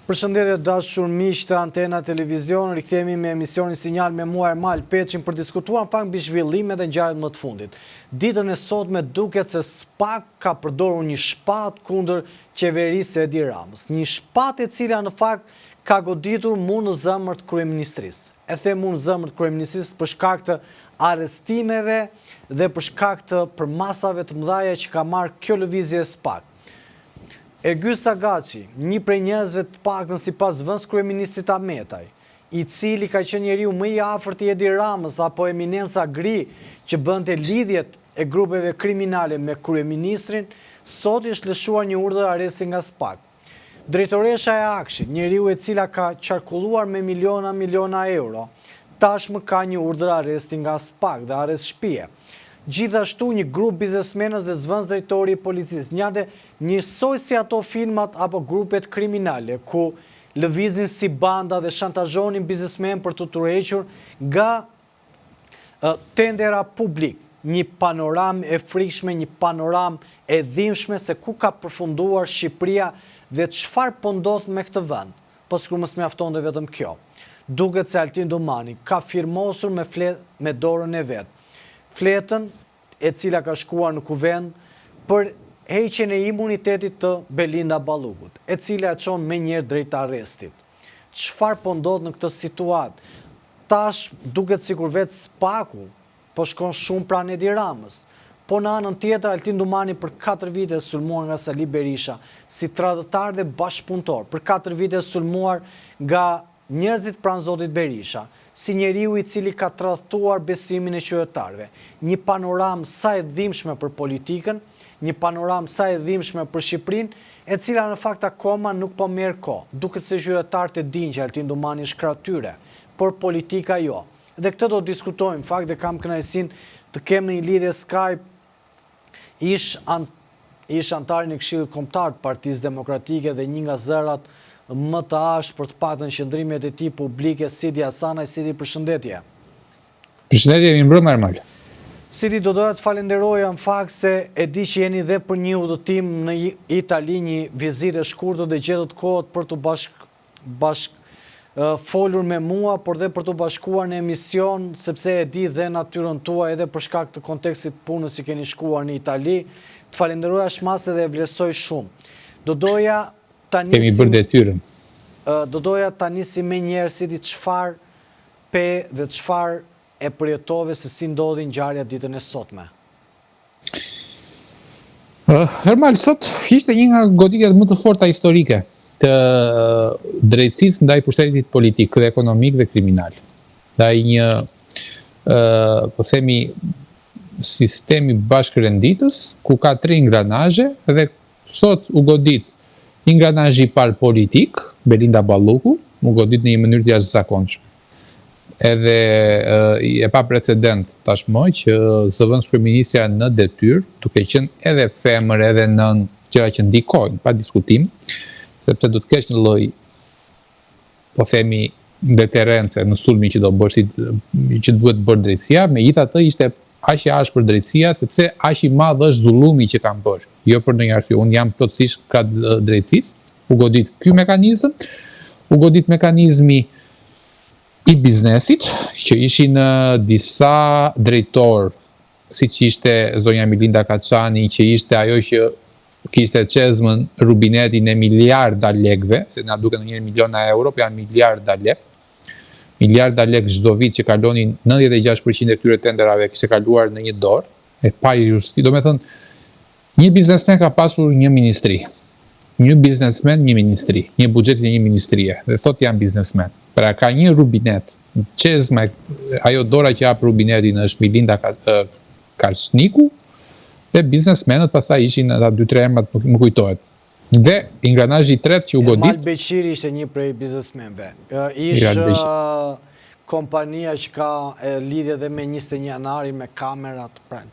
Përshëndetje dashur miq të Antena Televizion, rikthehemi me emisionin Sinjal me mua Ermal Peçin për diskutuar në fakt mbi zhvillimet e ngjarjeve më të fundit. Ditën e sotme duket se SPAK ka përdorur një shpatë kundër qeverisë së Edi Ramës, një shpatë e cila në fakt ka goditur mu në zemër të kryeministrisë. E them mu në zemër të kryeministrisë për shkak të arrestimeve dhe për shkak të përmasave të mëdha që ka marrë kjo lëvizje e SPAK. Ergyll Sagaçi, një prej njerëzve të paktën sipas vënds kryeministrit Ahmetaj, i cili ka qenë njeriu më i afërt i Edi Ramës apo eminenca Gri që bënte lidhjet e grupeve kriminale me kryeministrin, sot është lëshuar një urdhër arresti nga SPAK. Drejtoresha e Akshit, njeriu e cila ka qarkulluar me miliona euro, tashmë ka një urdhër arresti nga SPAK dhe arrest shtëpie. Gjithashtu një grup biznesmenës dhe zvëns drejtori i policisë, njësoj si ato filmat apo grupet kriminale, ku lëvizin si banda dhe shantazhonin biznesmen për të tërhequr nga tendera publik. Një panoram e frikshme, një panoram e dhimbshme se ku ka përfunduar Shqipëria dhe çfarë po ndodh me këtë vend. Po sikur mos mjaftonte vetëm kjo. Duket se Altin Domani ka firmosur me dorën e vet fletën e cila ka shkuar në kuvend për heqjen e imunitetit të Belinda Ballukut, e cila e çon menjëherë drejt arrestit. Çfarë po ndodh në këtë situatë? Tash duket sikur vetë SPAK-u po shkon shumë pranë Edi Ramës. Po në anën tjetër Altin Domani për 4 vite sulmuar nga Sali Berisha si tradhtar dhe bashkëpunëtor, për 4 vite sulmuar nga njerëzit pranë zotit Berisha, si njeriu i cili ka tradhtuar besimin e qytetarëve. Një panoram sa e dhimbshme për politikën, një panoram sa e dhimbshme për Shqipërinë, e cila në fakt akoma nuk po merr kohë. Duket se qytetarët e dinë që Altin Domani është krah tyre, por politika jo. Dhe këtë do të diskutojmë, në fakt dhe kam kënaqësinë të kem në një lidhje Skype ish antari në Këshillit Kombëtar të Partisë Demokratike dhe një nga zërat më të ashtë për të paktën qëndrimet e tij publike, Sidi Hasanaj. Sidi, përshëndetje. Përshëndetje, mi mbrëmë Ermal. Sidi, do doja të falenderoja në fakt se e di që jeni dhe për një udhëtim në Itali, një vizitë e shkurtër dhe gjetët kohët për të folur me mua, por dhe për të bashkuar në emision, sepse e di dhe natyrën tuaj edhe për shkak të kontekstit punës që keni shkuar në Itali. Të falenderoja shmase dhe e vlerësoj shumë. Do doja ta nisim me njerë si di çfarë dhe çfarë e përjetove se si ndodhi ngjarja ditën e sotme. Ermal, sot ishte një nga goditjet më të forta historike të drejtësisë ndaj pushtetit politik dhe ekonomik dhe kriminal. Ndaj një, po themi, sistemi bashkërenditës ku ka 3 ingranazhe dhe sot u godit ingranazhi i parë politik, Belinda Balluku, u godit në një mënyrë të jashtëzakonshme. Edhe e pa precedent tashmë që zëvendës kryeministja në detyrë, duke qenë edhe femër edhe nën, gjëra që ndikojnë pa diskutim, sepse do të kesh një lloj, po themi, deterrence në sulmin që do bësh, që duhet bërë drejtësia, megjithatë ishte aq e ashpër drejtësia, sepse aq i madh është zullumi që kanë bërë. Jo për ndonjë arsye, unë jam plotësisht krah drejtësisë. U godit ky mekanizëm, u godit mekanizmi i biznesit, që ishin disa drejtor, siç ishte zonja Milinda Kaçani, që ishte ajo që kishte çezmën rubinetin e miliarda lekëve, se na duket ndonjëherë miliona euro, po janë miliarda lekë. Miliarda lekë çdo vit që kalonin 96% e këtyre tenderave kishte kaluar në një dorë, e pa justificë. Do me thënë, një biznesmen ka pasur një ministri. Një biznesmen, një ministri, një buxhet e një ministrie, dhe thot janë biznesmen. Pra ka një rubinet, çezma, ajo dora që hap rubinetin është Milinda Kaçniku, dhe biznesmenët pastaj ishin ata 2-3 emrat, nuk kujtohet. Dhe ingranazhi i tretë që u godit. Ermal Beqiri ishte një prej biznesmenëve. Ishte kompania që ka lidhje dhe me 21 janari, me kamerat. Pra,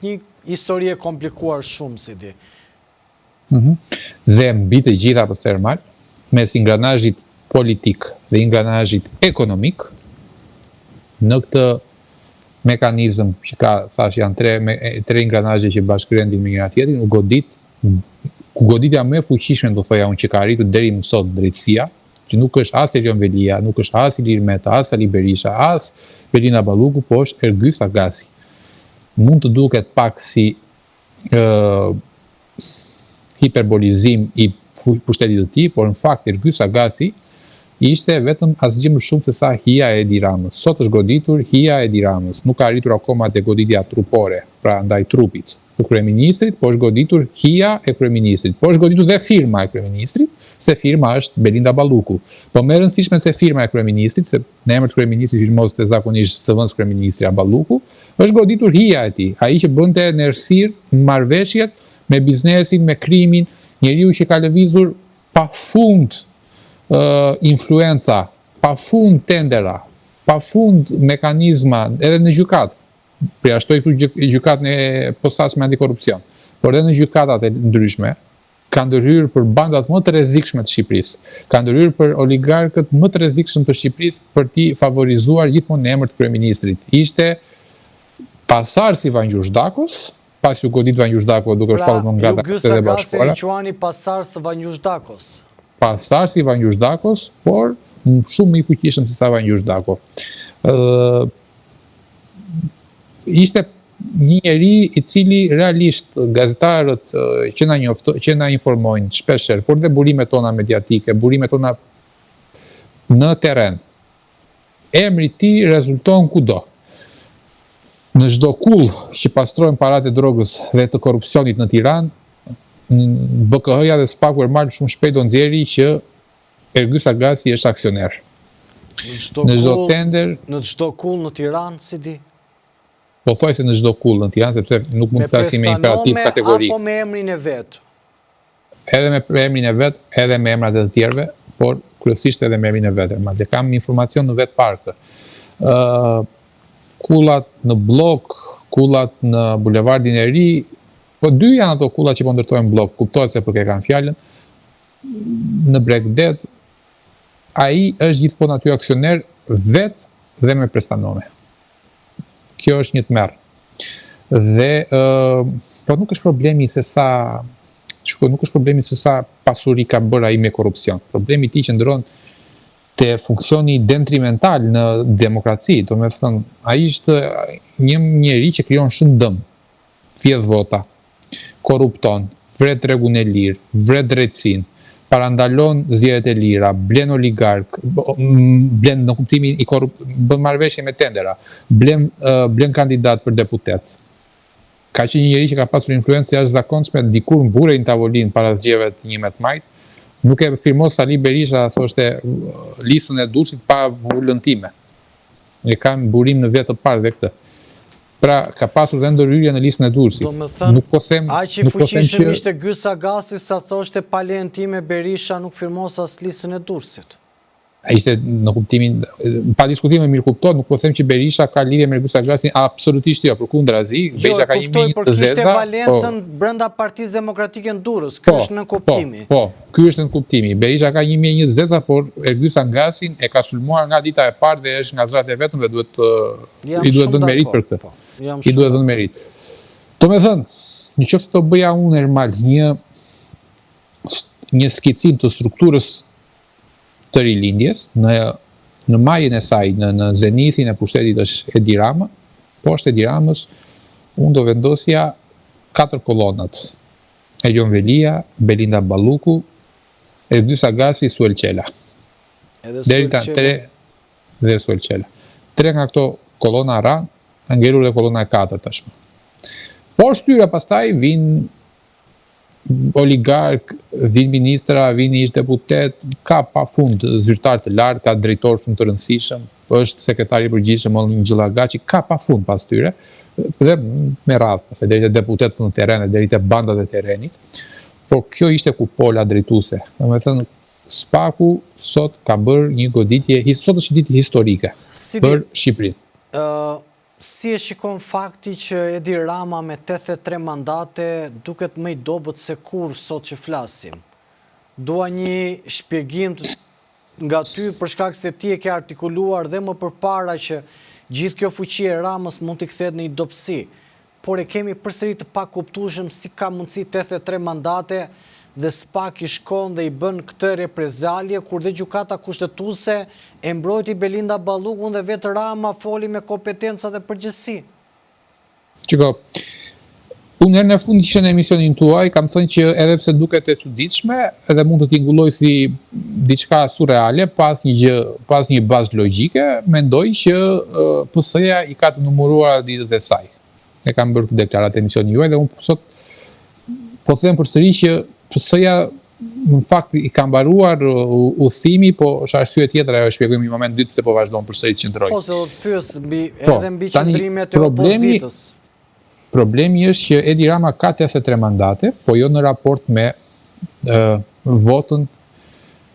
një histori e komplikuar shumë, si di. Dhe mbi të gjitha pastaj Ermal, mes ingranazhit politik dhe ingranazhit ekonomik, në këtë mekanizëm që ka, thash, janë 3 ingranazhe që bashkërendin me njëra tjetrin, u goditja më e fuqishme, do thoja unë, që ka arritur deri më sot drejtësia, që nuk është as Erion Velia, nuk është as Ilir Meta, as Sali Berisha, as Belinda Balluku, po është Ergys Agasi. Mund të duket pak si hiperbolizim i pushtetit të tij, por në fakt Ergys Agasi ishte vetëm asgjë më shumë se sa hija e Edi Ramës. Sot është goditur hija e Edi Ramës. Nuk ka arritur akoma te goditja trupore, pra ndaj trupit të kryeministrit, po është goditur hija e kryeministrit. Po është goditur dhe firma e kryeministrit, se firma është Belinda Balluku. Po më e rëndësishme se firma e kryeministrit, se në emër të kryeministrit firmoste zakonisht zëvendës kryeministri Balluku, është goditur hija e tij. Ai që bënte në errësirë marrëveshjet me biznesin, me krimin, njeriu që ka lëvizur pafund influenca, pafund tendera, pafund mekanizma edhe në gjykat. Përjashtoj këtu gjykatën e posaçme antikorrupsion, por edhe në gjykatat e ndryshme ka ndërhyrë për bandat më të rrezikshme të Shqipërisë, ka ndërhyrë për oligarkët më të rrezikshëm të Shqipërisë për t'i favorizuar gjithmonë në emër të kryeministrit. Ishte pasardhës i Vangjur Zhdakos, pasi u godit Vangjur Zhdako duke shpallur në nga Ergys Agasi i quani pasardhës të Vangjur Zhdakos. Pasardhës i Vangjur Zhdakos, por shumë më i fuqishëm se sa Vangjur Zhdako. Ishte një njeri i cili realisht gazetarët që na informojnë shpeshherë, por dhe burimet tona mediatike, burimet tona në terren, emri i tij rezulton kudo. Në çdo kull që pastrojnë paratë e drogës dhe të korrupsionit në Tiranë, BKH-ja dhe Spaku Ermal shumë shpejt do nxjerrë që Ergys Agasi është aksioner. Në çdo tender, në çdo kull në Tiranë, si di? Po thoj se në çdo kull në Tiranë, sepse nuk mund të flasim me imperativ kategorik. Apo me emrin e vet? Edhe me emrin e vet, edhe me emrat e të tjerëve, por kryesisht edhe me emrin e vet. Madje kam informacion në vet parë. Kullat në blok, kullat në bulevardin e ri, po dy janë ato kullat që po ndërtojnë blok, kuptohet se për ke kanë fjalën, në Bregdet, ai është gjithmonë aty aksioner vet dhe me prestanome. Kjo është një tmerr. Dhe po nuk është problemi se sa pasuri ka bërë ai me korrupsion. Problemi i tij qëndron te funksioni detrimental në demokraci, do me thënë, ai është një njeri që krijon shumë dëm, thjedh vota, korrupton, vret tregun e lirë, vret drejtësinë, parandalon zgjedhjet e lira, blen oligark, blen në kuptimin i bën marrëveshje me tendera, blen kandidat për deputet. Ka që një njeri që ka pasur influencë jashtëzakonshme, dikur mbure në tavolinë para zgjedhjeve të 11 majit, nuk e firmos Sali Berisha, thoshte listën e Durrësit pa vullëntime. E kam burim në vetë të parë dhe këtë. Pra, ka pasur dhe ndërhyrje në listën e Durrësit. Do me thënë, aq i fuqishëm ishte Ergys Agasi sa thoshte pa lejen time Berisha nuk firmos as listën e Durrësit. Ishte në kuptimin, pa diskutime mirë kuptohet, nuk po them që Berisha ka lidhje me Ergys Agasin, absolutisht jo, përkundrazi. Berisha ka një minjë të zeza. Kishte valencën brenda Partisë Demokratike në Durrës, ky është në kuptimi. Po, ky është në kuptimi. Berisha ka një minjë të zeza, por Ergys Agasin e ka sulmuar nga dita e parë dhe është nga zrat e vetëm dhe i duhet dhënë merit për këtë. I duhet dhënë merit. Do me thënë, në qoftë të bëja unë Ermal një skicim të strukturës të rilindjes, në majën e saj, në zenithin e pushtetit është Edi Rama, poshtë Edi Ramës, unë do vendosja 4 kolonat. Erion Velia, Belinda Balluku, Ergys Agasi, Suel Qela. Dhe Suel Qela. 3 nga këto kolona ranë, ngelur dhe kolona e 4 tashmë. Poshtë tyre pastaj vinë oligark, vinë ministra, vinë ish deputet, ka pa fund zyrtar të lartë, ka drejtor shumë të rëndësishëm, është sekretari i përgjithshëm Olin Xhillagaçi, ka pa fund pas tyre, dhe me radhë, deri te deputetët në terren, deri te bandat e terrenit. Por kjo ishte kupola drejtuese. Domethënë Spaku sot ka bërë një goditje, sot është një ditë historike për Shqipërinë. Si e shikon fakti që Edi Rama me 83 mandate duket më i dobët se kur sot që flasim? Dua një shpjegim nga ty për shkak se ti e ke artikuluar dhe më përpara që gjithë kjo fuqi e Ramës mund t'i kthehet në një dobësi, por e kemi përsëri të pakuptueshëm si ka mundësi 83 mandate dhe s'pak i shkon dhe i bën këtë reprezalje, kur dhe gjykata kushtetuese e mbrojti Belinda Ballukun dhe vetë Rama foli me kompetenca dhe përgjegjësi. Çiko, unë herën e fundit që në emisionin tuaj kam thënë që edhe pse duket e çuditshme, edhe mund të tingëlloj si diçka surreale pas një bazë logjike, mendoj që PS-ja i ka të numëruar ditët e saj. E kam bërë këtë deklaratë emisionin juaj dhe unë sot po them përsëri që PS-ja në fakt i ka mbaruar udhëtimi, po është arsye tjetër, ajo shpjegojmë një moment dytë pse po vazhdon përsëri të qëndrojë. Po se do të pyes edhe mbi qëndrimet e opozitës. Problemi është që Edi Rama ka 83 mandate, po jo në raport me votën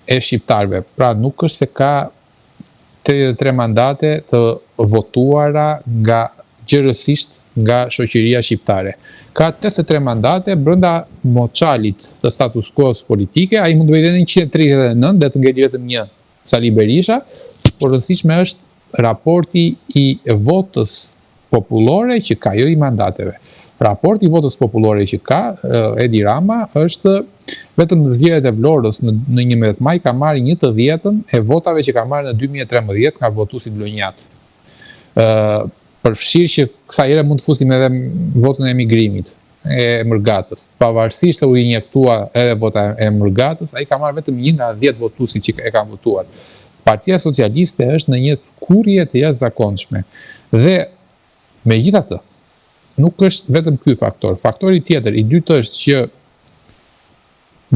e shqiptarëve. Pra nuk është se ka 83 mandate të votuara nga gjërësisht nga shoqëria shqiptare. Ka 83 mandate brenda moçalit të status quo-s politike, ai mund të vëjë në 139 dhe të ngeli vetëm një Sali Berisha, por rëndësishme është raporti i votës popullore që ka, jo i mandateve. Raporti i votës popullore që ka Edi Rama është vetëm në zgjedhjet e Vlorës në 11 maj ka marrë 1/10 e votave që ka marrë në 2013 nga votuesit vlonjat. Përfshirë që kësa jere mund të fusim edhe votën e emigrimit, e Mërgatës. Pavarësisht se u injektua edhe vota e Mërgatës, ai ka marrë vetëm 1 nga 10 votuesit që e kanë votuar. Partia Socialiste është në një kurrje të jashtëzakonshme. Dhe megjithatë, nuk është vetëm ky faktor. Faktori tjetër, i dytë është që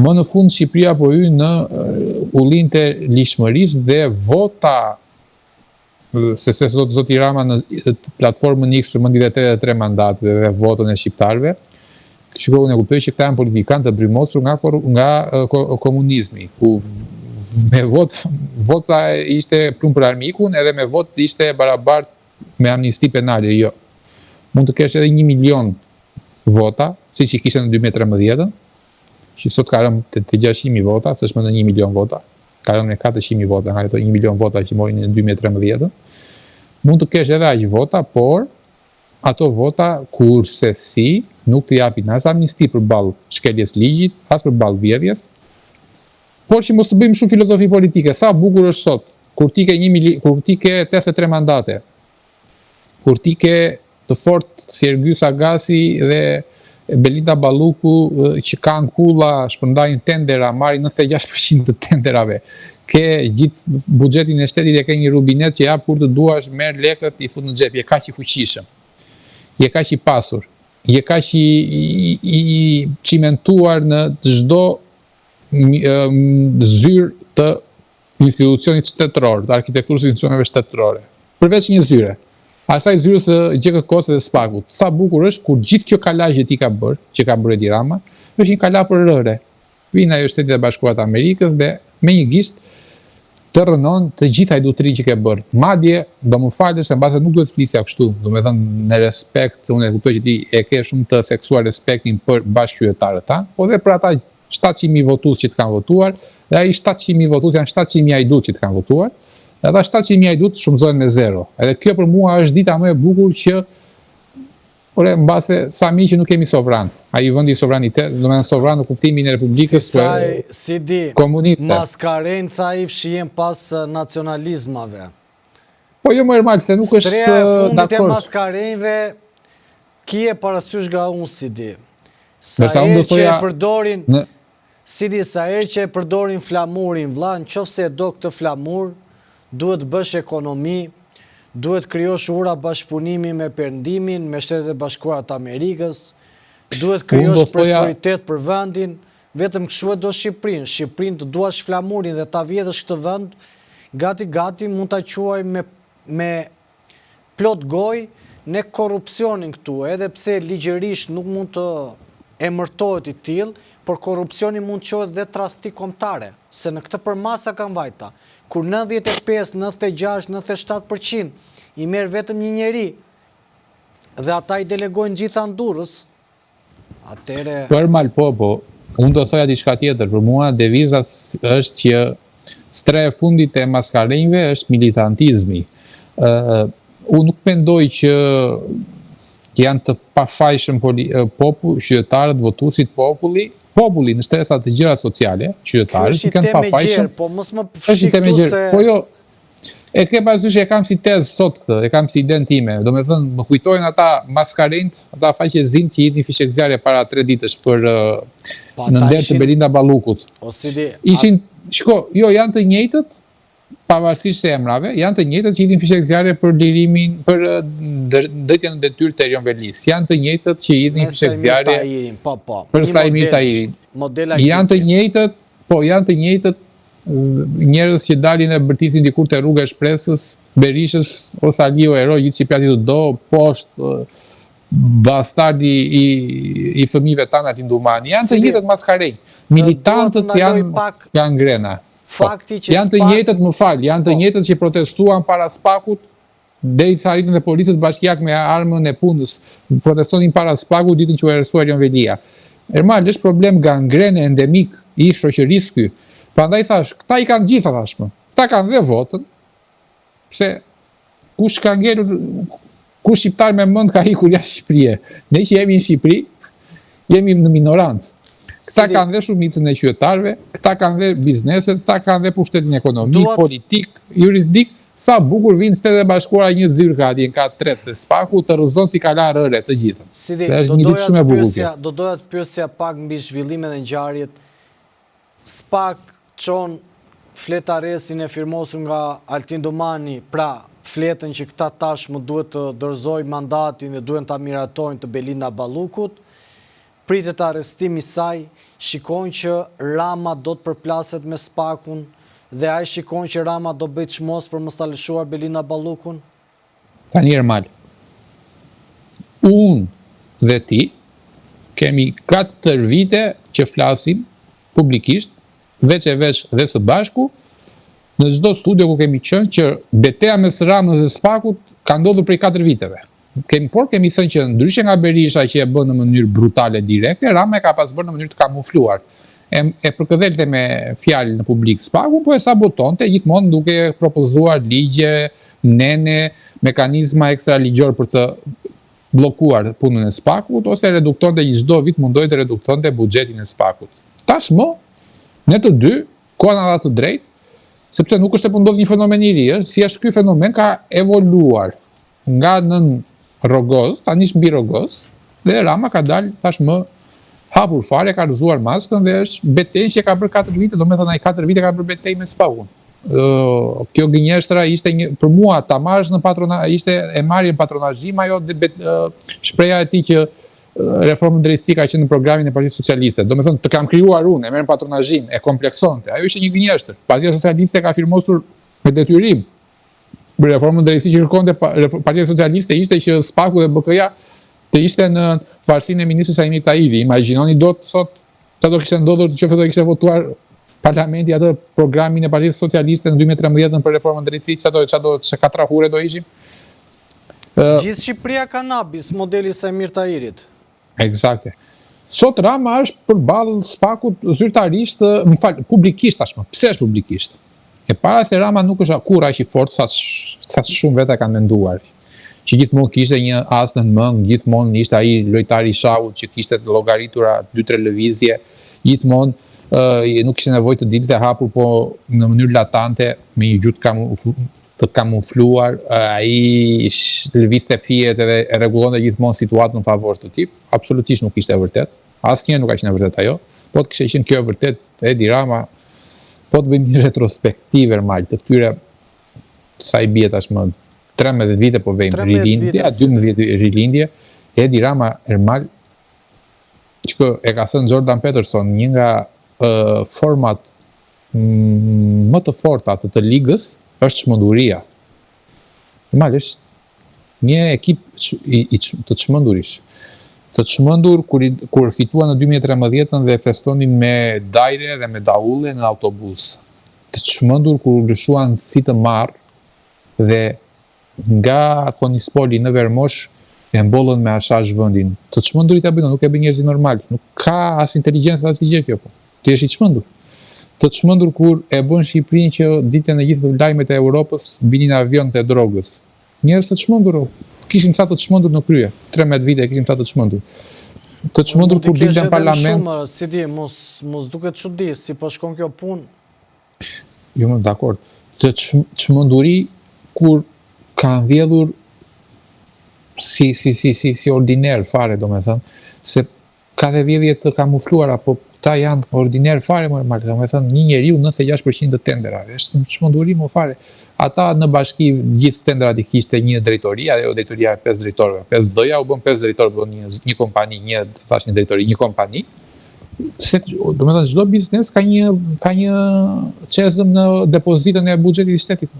më në fund Shqipëria po hyn në ullinë të lishmërisë dhe vota, sepse zoti Rama në platformën X përmendi 83 mandate dhe votën e shqiptarëve. Shikoj, unë e kuptoj që këta janë politikanë të brymosur nga komunizmi, ku me vota ishte plumë për armikun, edhe me vot ishte barabart me amnisti penale, jo. Mund të kesh edhe 1 milion vota, siç i kishte në 2013, që sot ka rënë te 600.000 vota, se është më në 1 milion vota. Ka rënë me 400.000 vota, nga ato 1 milion vota që morin në 2013. Mund të kesh edhe aq vota, por ato vota kurse si nuk të japin as amnisti përballë shkeljes ligjit, as përballë vjedhjes. Por që mos të bëjmë shumë filozofi politike. Sa bukur është sot, kur ti ke 83 mandate, kur ti ke të fortë si Ergy Sagasi dhe Belinda Balluku që kanë kulla, shpërndajnë tendera, marrin 96% të tenderave. Ke gjithë buxhetin e shtetit, e ke një rubinet që jap kur të duash, merr lekët, i fut në xhep, je kaq i fuqishëm. Je kaq i pasur. Je kaq i cimentuar në çdo zyrë të institucionit shtetëror, të arkitekturës së institucioneve shtetërore. Përveç një zyre. Asaj zyrës së GK-s dhe SPAK-ut. Sa bukur është kur gjithë kjo kalaj që ti ka bërë, që ka bërë Edi Rama, është një kalaj për rëre. Vjen ajo Shtetet e Bashkuara të Amerikës dhe me një gisht të rënon të gjitha hajdutrinë që ke bërë. Madje, do më falësh se mbase nuk duhet flisja kështu, domethënë në respekt, unë e kuptoj që ti e ke shumë të theksuar respektin për bashkëqytetarët tanë, po dhe për ata 700.000 votues që të kanë votuar, dhe ai 700.000 votues janë 700.000 hajdut që të kanë votuar. Dhe ata 700.000 hajdut shumëzohen me 0. Edhe kjo për mua është dita më e bukur që mbase sa mirë që nuk kemi sovran. Ai vendi i sovranitet, domethënë sovran në kuptimin e Republikës komuniste. Maskarenca i fshihen pas nacionalizmave. Po jo më normal se nuk është dakord. Streja e fundit e maskarenjve ki e parasysh nga unë si di. Sa herë që e përdorin sa herë që e përdorin flamurin vlla, nëse e do këtë flamur, duhet bësh ekonomi, duhet krijosh ura bashkëpunimi me Perëndimin, me Shtetet e Bashkuara të Amerikës, duhet krijosh prosperitet për vendin, vetëm kështu e do Shqipërinë. Shqipërinë të duash flamurin dhe ta vjedhësh këtë vend, gati mund ta quaj me plot gojë ne korrupsionin këtu, edhe pse ligjërisht nuk mund të emërtohet i tillë, por korrupsioni mund të quhet dhe tradhti kombëtare, se në këtë përmasa kanë vajta. Kur 95, 96, 97% i merr vetëm një njeri dhe ata i delegojnë gjitha Durrës, atëre... Normal, po, unë do thoja diçka tjetër. Për mua deviza është që streja e fundit e maskarenjve është militantizmi. Unë nuk mendoj që janë të pafajshëm popull, qytetarët, votuesit populli, populli në shtresat të gjëra sociale, qytetarët që kanë pafajshëm. Po mos më fshi këtu se... Po jo, e ke parasysh e kam si tezë sot këtë, e kam si idenë time. Do me thënë, më kujtojnë ata maskarent, ata faqezinë që jidhin fishek zjarre para 3 ditësh për në nder të Belinda Ballukut. Ishin, shko, jo, janë të njëjtët, pavarësisht se emrave, janë të njëjtët që jidhin fishek zjarre për lirimin, për ndërtjen në detyrë të Erion Velis. Janë të njëjtët që jidhin fishek zjarre për Saimir Tahirin. Janë të njëjtët, po janë të njëjtët njerëz që dalin e bërtisin dikur te rruga e Shpresës, Berishës ose Aliu Ero, gjithë shqiptarët të do, poshtë bastardi i fëmijëve tanë aty Ndumani. Janë të njëjtët maskarejnë. Militantët janë ngrena. Janë të njëjtët, më fal, janë të njëjtët që protestuan para Spakut, derisa arritën e policët bashkiak me armën e punës, protestonin para Spakut ditën që u arrestuar Erion Velia. Ermal, është problem gangrene endemik i shoqërisë ky. Prandaj thash, këta i kanë gjitha tashmë. Këta kanë dhe votën, pse kush ka ngelur, kush shqiptar me mend ka ikur jashtë Shqipërie. Ne që jemi në Shqipëri, jemi në minorancë. Këta kanë dhe shumicën e qytetarëve, këta kanë dhe bizneset, këta kanë dhe pushtetin ekonomik, politik, jurisdik. Sa bukur vinë Shtetet e Bashkuara një zyrë ka atje, ka 3 të Spaku, të rrëzon si kala rëre të gjithën. Sidi, do doja të pyesja pak mbi zhvillimet e ngjarjet. Spak çon fletarestin e firmosur nga Altin Domani, pra fletën që këta tashmë duhet të dorëzojnë mandatin dhe duhen ta miratojnë të Belinda Ballukut. Pritet arrestimi i saj, shikojnë që Rama do të përplaset me Spakun dhe ai shikojnë që Rama do bëjë çmos për mos ta lëshuar Belinda Ballukun. Tani Ermal, unë dhe ti kemi 4 vite që flasim publikisht, veç e veç dhe së bashku, në çdo studio ku kemi qenë që betejë mes Ramës dhe Spakut ka ndodhur prej 4 viteve. Por kemi thënë që ndryshe nga Berisha që e bën në mënyrë brutale direkte, Rama e ka pas bërë në mënyrë të kamufluar. E përkëdhelte me fjalë në publik Spakun, po e sabotonte gjithmonë duke propozuar ligje, nene, mekanizma ekstraligjor për të bllokuar punën e Spakut ose reduktonte çdo vit mundoi të reduktonte buxhetin e Spakut. Tashmë, ne të dy, kanë ata të drejtë, sepse nuk është e ndodh një fenomen i ri, si është ky fenomen ka evoluar nga nën Rogoz, tani është mbi Rogoz, dhe Rama ka dalë tashmë hapur fare, ka rrëzuar maskën dhe është betejë që ka bërë 4 vite, do me thënë ai 4 vite ka bërë betejë me Spakun. Kjo gënjeshtra ishte për mua ta marrësh në patronazh, ishte e marrje në patronazhim ajo shpreha e tij që reformën drejtësi ka qenë në programin e Partisë Socialiste. Do me thënë të kam krijuar unë, e merr në patronazhim, e kompleksonte. Ajo ishte një gënjeshtër. Partia Socialiste ka firmosur me detyrim. Reformën drejtësi që kërkonte Partia Socialiste ishte që Spaku dhe BK-ja të ishte në varësinë e ministrit Saimir Tahiri. Imagjinoni dot sot çfarë do kishte ndodhur nëse do kishte votuar parlamenti atë programin e Partisë Socialiste në 2013 për reformën drejtësi, çfarë katrahure do ishim. Gjithë Shqipëria ka nabis modeli Saimir Tahirit. Eksakte. Sot Rama është përballë Spakut zyrtarisht, më fal, publikisht tashmë. Pse është publikisht? E para se Rama nuk është kur aq i fortë sa shumë veta kanë menduar. Që gjithmonë kishte një as në mëng, gjithmonë ishte ai lojtari i shahut që kishte llogaritura 2-3 lëvizje, gjithmonë nuk kishte nevojë të dilte hapur, po në mënyrë latante me një gjuhë të kamufluar, ai lëvizte fiet edhe rregullonte gjithmonë situatën në favor të tij. Absolutisht nuk ishte e vërtet. Asnjëherë nuk ka qenë e vërtet ajo. Po të kishte qenë kjo e vërtet, Edi Rama, po të bëjmë një retrospektivë normal të këtyre sa i bie tashmë 13 vite po vejmë rilindje, 12 rilindje, Edi Rama Ermal, që e ka thënë Jordan Peterson, një nga format më të forta të ligës është çmenduria. Ermal është një ekip të çmendurish. Të çmendur kur fituan në 2013 dhe festonin me dajre dhe me daulle në autobus. Të çmendur kur lëshuan si të marr dhe nga Konispoli në Vermosh e mbollën me ashazh vendin. Të çmendurit e bëjnë, nuk e bën njerëz normal. Nuk ka as inteligjencë as asgjë kjo po. Ti je i çmendur. Të çmendur kur e bën Shqipërinë që ditën e gjithë lajmet e Europës binin avion të drogës. Njerëz të çmendur. Kishim sa të çmendur në krye. 13 vite kishim sa të çmendur. të çmendur kur dilën në parlament. Si di, mos duket çudi, si po shkon kjo punë. Jo, më dakord. Të çmenduri kur kanë vjedhur si ordiner fare, domethënë, se ka dhe vjedhje të kamufluara, po ta janë ordiner fare, domethënë një njeriu 96% të tenderave. Është çmenduri më fare. Ata në bashki gjithë tenderat i kishte një drejtori, ajo drejtoria e 5 drejtorëve. 5 D-ja u bën 5 drejtorë, bën një kompani, një drejtori, një kompani. Se domethënë çdo biznes ka një çezëm në depozitën e buxhetit të shtetit.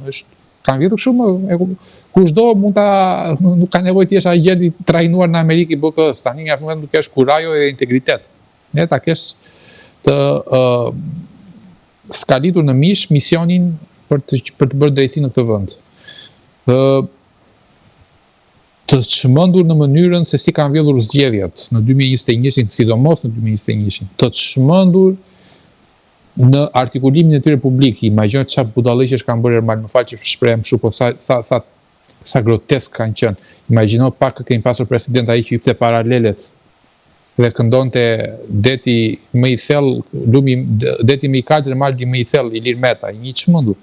Kanë vjetur shumë, kushdo nuk ka nevojë të jesh agent i trajnuar në Amerikë BK-s. Tani nga moment nuk kesh kurajo e integritet. Ne ta kesh të skalitur në mish misionin për të bërë drejtësi në këtë vend. Të çmendur në mënyrën se si kanë vjedhur zgjedhjet në 2021, sidomos në 2021. Të çmendur në artikulimin e tyre publik, imagjino çfarë budallëqesh kanë bërë Ermal, më fal që shprehem kështu, po sa grotesk kanë qenë. Imagjino pak kemi pasur president ai që hipte paralelet dhe këndonte deti më i thellë, deti më i kaltër e mali më i thellë, Ilir Meta, një çmendur.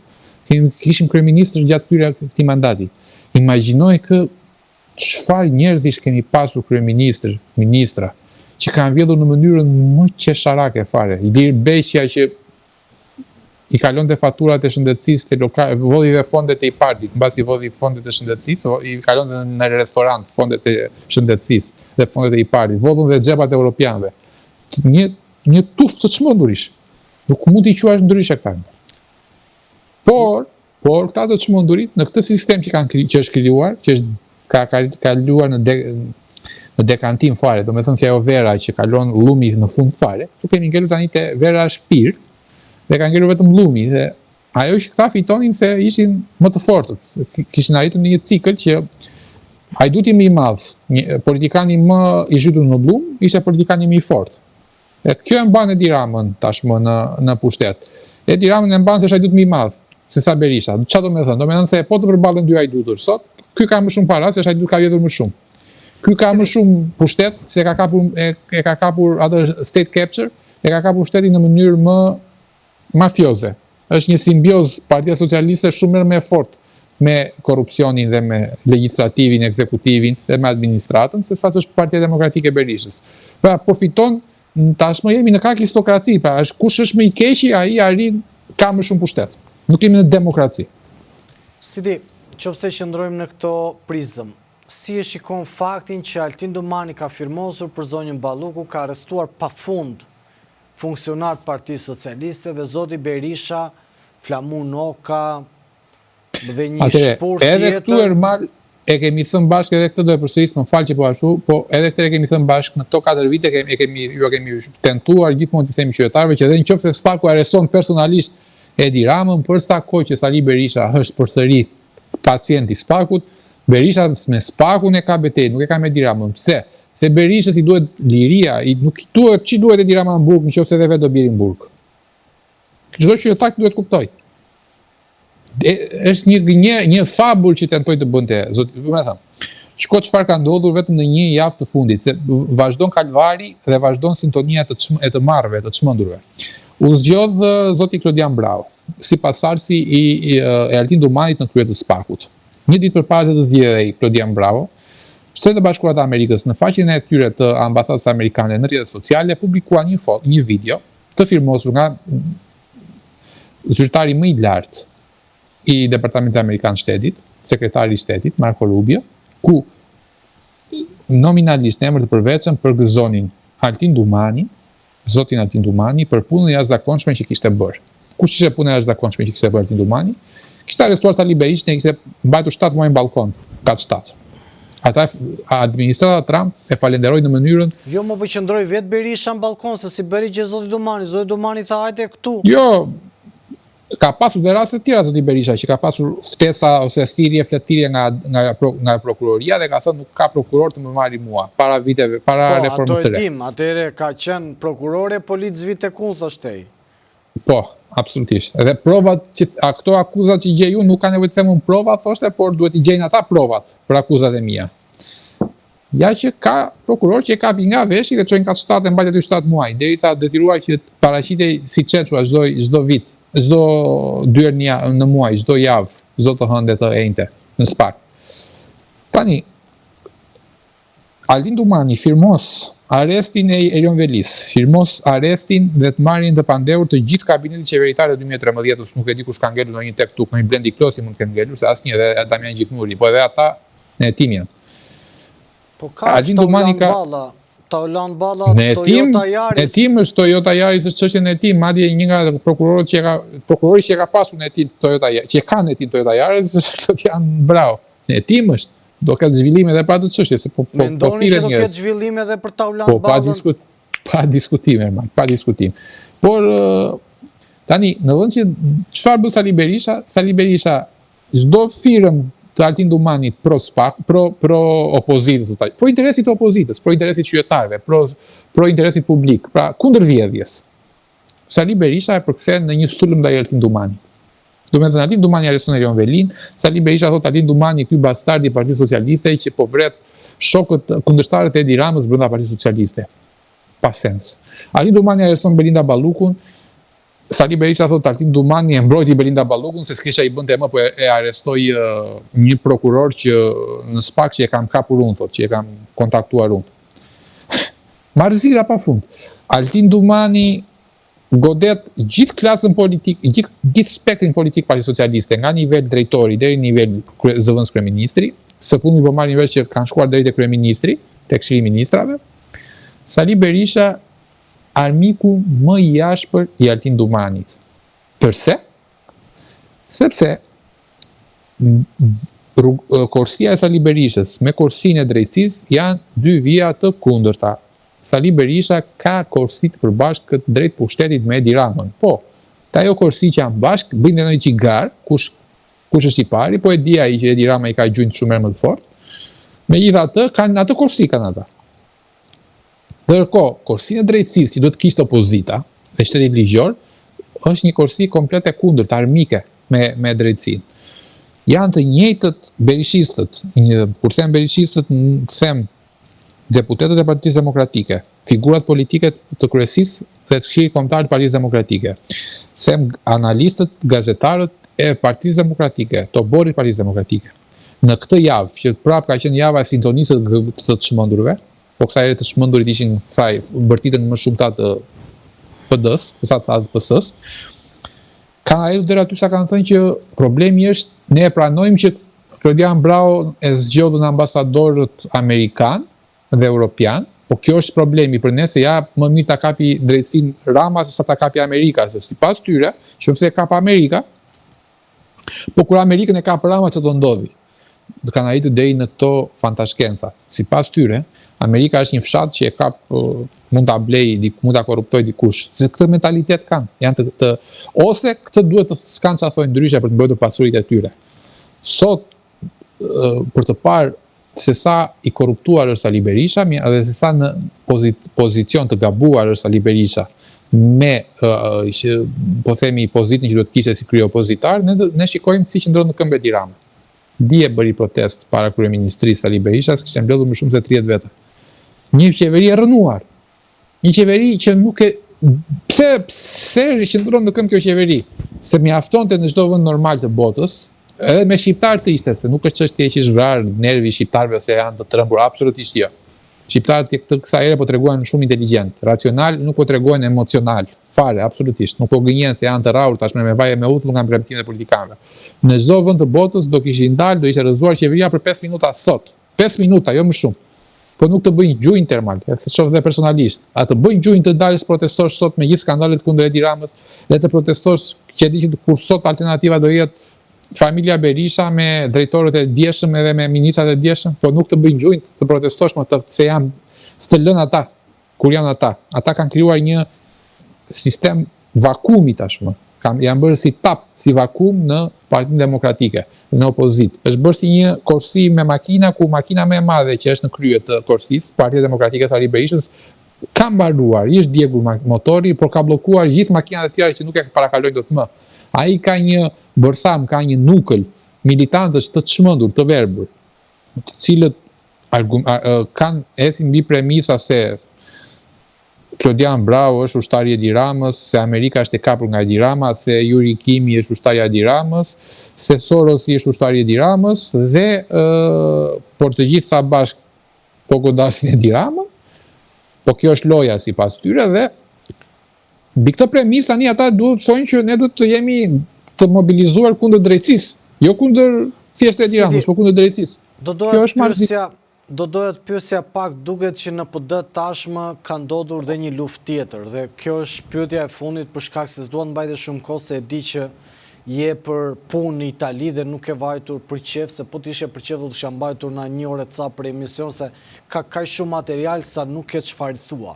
Kishim kryeministër gjatë këtij mandati. Imagjinoj çfarë njerëzish kemi pasur kryeministër, ministra, që kanë vjedhur në mënyrën më qesharake fare. Ilir Beqja që i kalonte faturat e shëndetësisë te vodhi dhe fondet e IPART-it, mbasi vodhi fondet e shëndetësisë, i kalonte në restorant fondet e shëndetësisë dhe fondet e IPART-it, vodhun dhe xhepat e europianëve. Një tuftë të çmendurish. Nuk mund t'i quash ndryshe këta. Por këta të çmendurit në këtë sistem që është krijuar, që është ka kaluar në dekantim fare, domethënë se ajo vera që kalon llumi në fund fare, tu kemi ngelur tani te vera shpirt dhe ka ngelur vetëm llumi dhe ajo që këta fitonin se ishin më të fortët, kishin arritur në një cikël që hajduti më i madh, politikani më i zhytur në llum, ishte politikani më i fortë. Kjo e mban Edi Ramën tashmë në pushtet. Edi Ramën e mban se është hajdut më i madh se sa Berisha. Çfarë do të thënë? Do të thënë se po të përballen dy hajdutur sot, ky ka më shumë para se hajdut ka vjedhur më shumë. Ky ka më shumë pushtet se ka kapur atë state capture, e ka kapur shtetin në mënyrë më mafioze. Është një simbioz Partia Socialiste shumë më e fortë me korrupsionin dhe me legjislativin, ekzekutivin dhe me administratën, se sa të është Partia Demokratike e Berishës. Pra, po fiton, tashmë jemi në kakistokraci, pra, kush është më i keqi, ai arrin ka më shumë pushtet. Nuk jemi në demokraci. Sidi, qofse që ndrojmë në këto prizëm, si e shikon faktin që Altin Domani ka firmosur për zonjën Balluku, ka arrestuar pafund funksionar të Partisë Socialiste dhe zoti Berisha, Flamur Noka dhe një shport tjetër. Edhe këtu Ermal e kemi thënë bashkë, edhe këtë do e përsëris, më falë që po ashtu, po edhe këtë e kemi thënë bashkë në këto 4 vite ju kemi tentuar gjithmonë të themi qytetarëve që edhe nëse Spaku arreston personalisht Edi Ramën, për sa kohë që Sali Berisha është përsëri pacienti Spakut, Berisha me Spakun e ka betejë, nuk e ka me Edi Ramën. Pse? Se Berishës i duhet liria, nuk i duhet që duhet Edi Rama në burg, nëse edhe vetë do biri në burg. Çdo qytetar duhet kuptoj. Është një fabull që tentoj të bënte, zoti, më thënë. Shko çfarë ka ndodhur vetëm në një javë të fundit, se vazhdon kalvari dhe vazhdon sintonia e të marrëve, të çmendurve. U zgjodh zoti Klodian Bravo, si pasardhësi i Altin Domanit në krye të Spakut. Një ditë përpara të zgjedhjeve Klodian Bravo, Shtetet e Bashkuara të Amerikës në faqen e tyre të ambasadës amerikane në rrjetet sociale publikuan një video të firmosur nga zyrtari më i lartë i Departamentit Amerikan të Shtetit, sekretari i Shtetit Marco Rubio, ku nominalisht në emër të përveçëm përgëzonin Altin Domani, zotin Altin Domani, për punën e jashtëzakonshme që kishte bërë. Kush ishte puna e jashtëzakonshme që kishte bërë Altin Domani? Kishte arrestuar Sali Berishën e kishte mbajtur 7 muaj në balkon, kat 7. Ata administrata Trump e falenderoj në mënyrën... Jo, më përqëndroj vetë Berisha në balkon, se si bëri që zoti Domani. Zoti Domani tha hajde këtu. Jo, ka pasur dhe raste tjera zoti Berisha, që ka pasur ftesa ose thirrje fletëtirje nga prokuroria dhe ka thënë nuk ka prokuror të më marri mua, para viteve, para reformës së re. Po, ato e dim, atëherë ka qenë prokurore policë vite kun, thoshtej. Po, absolutisht. Edhe provat që këto akuzat që gjej unë nuk ka nevojë të them unë prova, thoshte, por duhet i gjejnë ata provat për akuzat e mia. ja që ka prokuror që e kapi nga veshi dhe çojnë ka shtatë e mbajtë aty 7 muaj, derisa detyruar që të paraqitej si çeçua çdo vit, çdo dyernia në muaj, çdo javë, çdo të hënde të enjte në SPAK. Tani Aldin Dumani firmos arrestin e Erion Velis, firmos arrestin dhe të marrin të pandehur të gjithë kabinetit qeveritar të 2013-s, nuk e di kush ka ngelur ndonjë tek tuk, ndonjë Blendi Klosi mund të kenë ngelur, se asnjë dhe Damian Gjikmuri, po edhe ata në hetim janë. Po ka Taulan Balla, Toyota Yaris. Në hetim është Toyota Yaris, është çështje në hetim, madje një nga prokurorët që ka pasur në hetim Toyota Yaris, që kanë në hetim Toyota Yaris, është janë bravo. Në hetim është. Do ketë zhvillime edhe pa të çështje, se po mendoni që do ketë zhvillime edhe për Taulan Ballën? Pa diskutim, Erman, pa diskutim. Por tani, në vend që çfarë bë Sali Berisha? Sali Berisha çdo firmë të Altin Dumanit pro SPAK, pro opozitës, pro interesit të opozitës, pro interesit qytetarëve, pro interesit publik, pra kundër vjedhjes. Sali Berisha e përkthen në një sulm ndaj Altin Dumanit. Do me të Altin Dumani arreston Erion Velin, Sali Berisha thot Altin Dumani ky bastardi i Partisë Socialiste që po vret shokët kundërshtarët e Edi Ramës brenda Partisë Socialiste. Pa sens. Altin Dumani arreston Belinda Ballukun, Sali Berisha thot Altin Dumani e mbrojti Belinda Ballukun se s'kisha i bënte më, po e arrestoi një prokuror që në SPAK që e kam kapur unë, thot, që e kam kontaktuar unë. Marrëzira pafund. Altin Dumani godet gjithë klasën politik, gjithë spektrin politik Partisë Socialiste, nga nivel drejtori deri në nivel zëvendës kryeministri, së fundmi po marrin vesh që kanë shkuar deri te kryeministri, tek Këshilli i Ministrave. Sali Berisha armiku më i jashtër i Altin Dumanit. Përse? Sepse korsia e Sali Berishës me korsinë e drejtësisë janë dy vija të kundërta. Sali Berisha ka korsi të përbashkët drejt pushtetit me Edi Ramën. Po, të ajo korsi që janë bashkë, bëjnë në një qigar, kush është i pari, po e di ai që Edi Rama i ka gjujnë shumë më të fort. Megjithatë, kanë atë korsi kanë ata. Ndërkohë, korsinë e drejtësisë që do të kishte opozita dhe shteti ligjor, është një korsi komplet e kundërt, armike me drejtësinë. Janë të njëjtët berishistët, kur them berishistët, them deputetët e Partisë Demokratike, figurat politike të kryesisë dhe të Këshillit Kombëtar të Partisë Demokratike, them analistët, gazetarët e Partisë Demokratike, të oborit Partisë Demokratike. Në këtë javë, që prapë ka qenë java e sintonisë të çmendurve, po kësaj herë të çmendurit ishin bërtitën më shumë të PD-s, sa të PS-s, kanë arritur deri aty sa kanë thënë që problemi është ne e pranojmë që Klodian Brau e zgjodhën ambasadorët amerikan dhe europian, po kjo është problemi për ne, se ja më mirë ta kapi drejtësinë Rama se sa ta kapi Amerika, se sipas tyre, nëse e kap Amerika, po kur Amerikën e kap Rama çfarë do ndodhi? Do kanë arritur deri në këto fantashkenca. Sipas tyre, Amerika është një fshat që e kap mund ta blej, mund ta korruptoj dikush. Se këtë mentalitet kanë, janë ose këtë duhet të s'kan çfarë thonë ndryshe për të mbrojtur pasuritë e tyre. Sot për të parë se sa i korruptuar është Sali Berisha dhe se sa në pozicion të gabuar është Sali Berisha me po themi pozitin që duhet të kishte si krye opozitar, ne shikojmë si qëndron në këmbë Edi Rama. Dje bëri protest para kryeministrisë Sali Berisha, kishte mbledhur më shumë se 30 veta. Një qeveri e rënuar. Një qeveri që nuk e pse qëndron në këmbë kjo qeveri? Se mjaftonte në çdo vend normal të botës, edhe me shqiptar të ishte, se nuk është çështje që është vrarë nervi shqiptarëve ose janë të trembur, absolutisht jo. Shqiptarët kësaj ere po treguan shumë inteligjent, racional, nuk po treguan emocional, fare, absolutisht, nuk po gënjen se janë të rrahur tashmë me vaje me uthull nga mbrëmtimet e politikanëve. Në çdo vend të botës do kishin dalë, do ishte rrëzuar qeveria për 5 minuta sot. 5 minuta, jo më shumë. Po nuk të bëjnë gjujnë termal, se shoh dhe personalisht. A të bëjnë gjujnë të dalësh protestosh sot me gjithë skandalet kundër Edi Ramës, dhe të protestosh që di që kur sot alternativa do jetë familja Berisha me drejtorët e djeshëm edhe me ministrat e djeshëm, po nuk të bëjnë gjujnë të protestosh më se janë të lënë ata, kur janë ata. Ata kanë krijuar një sistem vakumi tashmë. Janë bërë si tap, si vakum në Partinë Demokratike, në opozitë. Është bërë si një korsi me makina, ku makina më e madhe që është në krye të korsisë, Partia Demokratike Sali Berishës, ka mbaruar, është djegur motori, por ka bllokuar gjithë makinat e tjera që nuk e parakalojnë dot më. Ai ka një bërtham, ka një nukël militantësh të çmendur, të verbur, të cilët kanë ecin mbi premisa se Klodian Brau është ushtari i Edi Ramës, se Amerika është e kapur nga Edi Rama, se Yuri Kimi është ushtari i Edi Ramës, se Sorosi është ushtari i Edi Ramës dhe por të gjitha bashkë po godasin Edi Ramën, po kjo është loja sipas tyre dhe mbi këtë premisë tani ata duhet të thonë që ne duhet të jemi të mobilizuar kundër drejtësisë, jo kundër thjesht Edi Ramës, po kundër drejtësisë. Do dohet pyesja pak, duket që në PD tashmë ka ndodhur dhe një luftë tjetër dhe kjo është pyetja e fundit për shkak se s'duan mbajtë shumë kohë se e di që je për punë në Itali dhe nuk e vajtur për qef, se po t'ishe për qef do t'isha mbajtur në 1 orë ca për emision se ka kaq shumë material sa nuk e çfarë thua.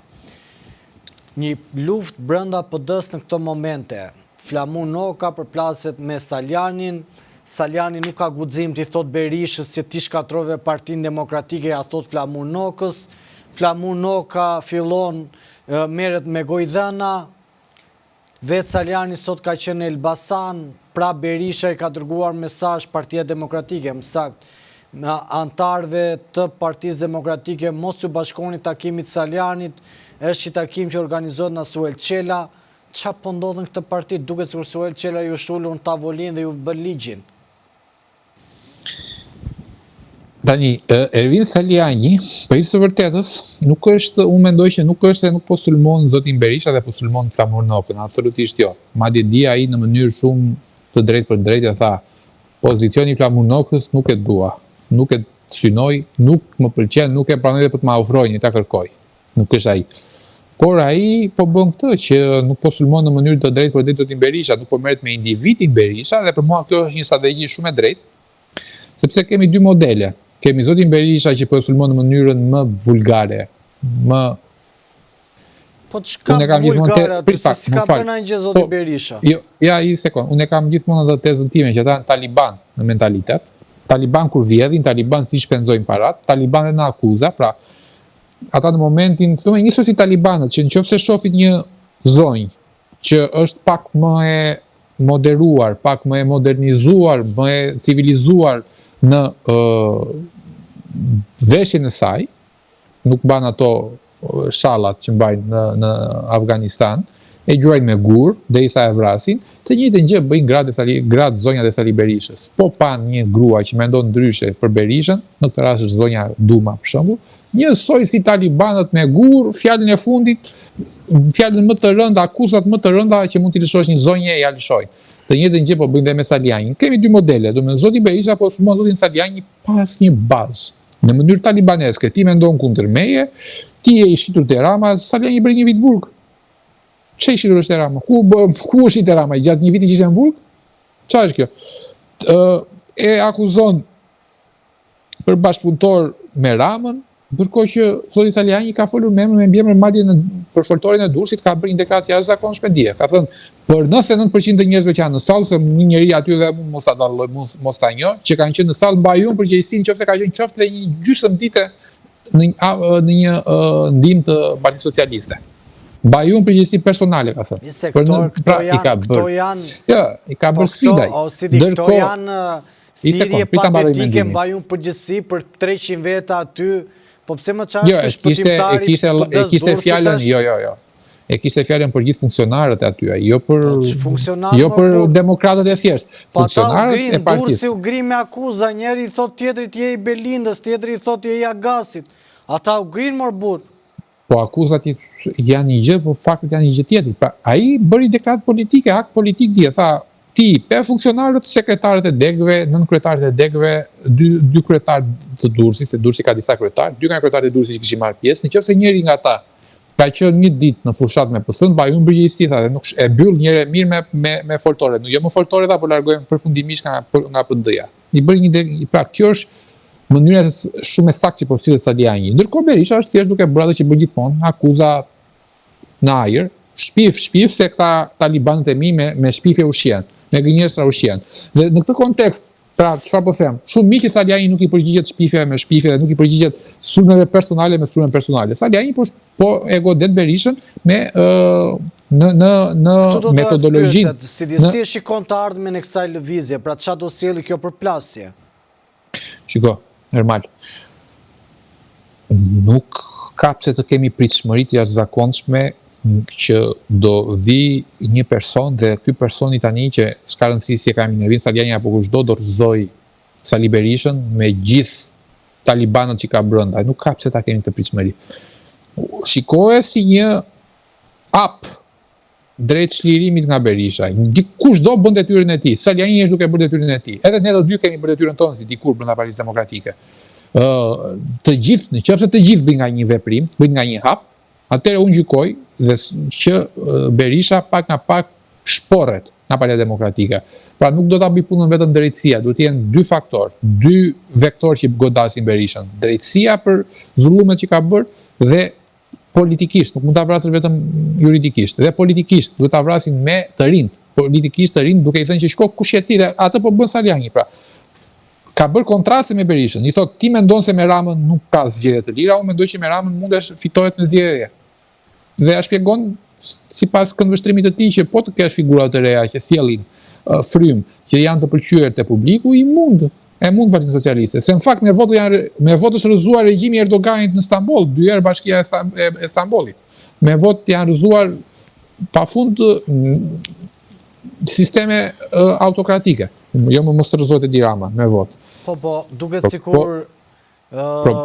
Një luftë brenda PD-s në këto momente. Flamur Noka përplaset me Saljanin. Saljani nuk ka guxim t'i thot Berishës që ti shkatrove Partinë Demokratike, ja thot Flamur Nokës. Flamur Noka fillon merret me gojdhëna. Vetë Saljani sot ka qenë në Elbasan, pra Berisha i ka dërguar mesazh Partia Demokratike, më saktë, me antarëve të Partisë Demokratike mos u bashkoni takimit Saljanit, është një takim që organizohet në Suel Qela. Qa po ndodhën këtë parti? Duket sikur Suel Qela ju shullur në tavolinë dhe ju bën ligjin. Tani, Ervin Saljani, për së vërtetës, nuk është, unë mendoj që nuk është se nuk po sulmon zotin Berisha dhe po sulmon Flamur Nokën, absolutisht jo. Madje di ai në mënyrë shumë të drejtë për drejtë e tha, pozicioni Flamur Nokës nuk e dua, nuk e synoj, nuk më pëlqen, nuk e pranoj dhe për të ma ofrojnë, ta kërkoj. Nuk është ai. Por ai po bën këtë që nuk po sulmon në mënyrë të drejtë për drejtë zotin Berisha, nuk po merret me individin Berisha dhe për mua kjo është një strategji shumë e drejtë, sepse kemi dy modele. Kemi zotin Berisha që po sulmon në mënyrën më vulgare, më... Po të shka vulgare aty, se si ka përna një zotin Berisha? Ja, i sekund, unë e kam gjithmonë dhe tezën time që ata në Taliban në mentalitet, Taliban kur vjedhin, Taliban si shpenzojnë parat, Taliban dhe në akuza, pra ata në momentin, njësë si Talibanët, që në qoftë se shofit një zonjë që është pak më e moderuar, pak më e modernizuar, më e civilizuar në veshjen e saj, nuk ban ato shallat që mbajnë në Afganistan, e gjuajnë me gur, dhe isa e vrasin, të njëjtën gjë bëjnë gratë zonjat e Sali Berishës. Po pan një grua që mendon ndryshe për Berishën, në këtë rast është zonja Duma për shembull, njësoj si talibanët me gur, fjalën e fundit, fjalën më të rënda, akuzat më të rënda që mund t'i lëshosh një zonje e ja lëshojnë. Të njëjtën gjë po bëjnë dhe me Saljanin. Kemi dy modele, do me zoti Berisha po sulmon zotin Saljani pas një bazë. Në mënyrë talibaneske, ti mendon kundër meje, ti e i shitur te Rama, Saljani bëri një vit burg. Çe i shitur është te Rama? Ku është i te Rama? Gjatë një viti që ishte në burg? Çfarë është kjo? E akuzon për bashkëpunëtor me Ramën, ndërkohë që zoti Saljani ka folur me emrin me mbiemër madje për foltorin e Durrësit ka bërë një deklaratë jashtëzakonshme dje. Ka thënë për 99% të njerëzve që janë në sallë, se një njeri aty dhe mos ta dalloj, mos ta njoh, që kanë qenë në sallë mbajun përgjegjësinë nëse ka qenë qoftë një gjysmë dite në një ndihmë të Partisë Socialiste. Mbajun përgjegjësi personale, ka thënë. Këto janë... Ja, i ka bërë sfidaj. Këto janë thirrje patetike, mbajun përgjegjësi për 300 veta aty. Po pse më çash të shpëtimtari e kishte fjalën, jo. E kishte fjalën për gjithë funksionarët e aty, jo për demokratët e thjeshtë. Funksionarët e partisë. Durrësi u gri me akuza, njëri i thot tjetrit je i Belindës, tjetri i thot je i Agasit. Ata u grin mor burr. Po akuzat janë një gjë, po faktet janë një gjë tjetër. Pra ai bëri deklaratë politike, akt politik dje, tha ti, pe funksionarët, sekretarët e degëve, nënkretarët e degëve, dy kryetarë të Durrësit, se Durrësi ka disa kryetarë, dy nga kryetarët e Durrësit që kishin marrë pjesë, nëse njëri nga ata ka qenë një ditë në fushat me PS-n, mbajun përgjegjësi, tha, dhe nuk e byll njëre mirë me foltore. Nuk jo më foltore, tha, po largohen përfundimisht nga PD-ja. I bëri një pra kjo është mënyra shumë e saktë që po sillet Saljani. Ndërkohë Berisha është thjesht duke bërë atë që bën gjithmonë, akuza në ajër, shpif se këta talibanët e mi me shpifje ushqen, me gënjestra ushqen. Dhe në këtë kontekst, pra çfarë po them, shumë mirë që Saljani nuk i përgjigjet shpifjeve me shpifje dhe nuk i përgjigjet sulmeve personale me sulme personale. Saljani po e godet Berishën me në metodologjinë. Si e shikon të ardhmen e kësaj lëvizje, pra çfarë do sjellë kjo përplasje? Shiko, normal. nuk ka pse të kemi pritshmëri të jashtëzakonshme që do vi një person dhe ky personi tani që s'ka rëndësi si e ka Ervin Saliani apo kushdo do rrëzoj Sali Berishën me gjithë talibanët që ka brenda. Nuk ka pse ta kemi këtë pritshmëri. Shikohet si një hap drejt çlirimit nga Berisha. Dikush do bën detyrën e tij. Saliani është duke bërë detyrën e tij. Edhe ne të dy kemi bërë detyrën tonë si dikur brenda Partisë Demokratike. Të gjithë, nëse të gjithë bëjnë nga një veprim, bëjnë nga një hap, atëherë unë gjykoj dhe që Berisha pak nga pak shporret nga Partia Demokratike. Pra nuk do ta bëj punën vetëm drejtësia, duhet të jenë dy faktor, dy vektor që godasin Berishën. Drejtësia për zullumet që ka bërë dhe politikisht, nuk mund ta vrasësh vetëm juridikisht, dhe politikisht duhet ta vrasin me të rinj, politikisht të rinj, duke i thënë që shko kush je ti, dhe atë po bën Saliani, pra. Ka bërë kontraste me Berishën. I thotë ti mendon se me Ramën nuk ka zgjedhje të lira, unë mendoj që me Ramën mundesh fitohet me zgjedhje. Dhe ja shpjegon sipas këndvështrimit të tij që po të kesh figura të reja që sjellin frym, që janë të pëlqyer te publiku, e mund Partinë Socialiste. Se në fakt me votë është rrëzuar regjimi i Erdoganit në Stamboll, 2 herë Bashkia e Stambollit. Me votë janë rrëzuar pafund sisteme autokratike. Jo më mos të rrëzohet e Dirama me votë. Po, duket sikur...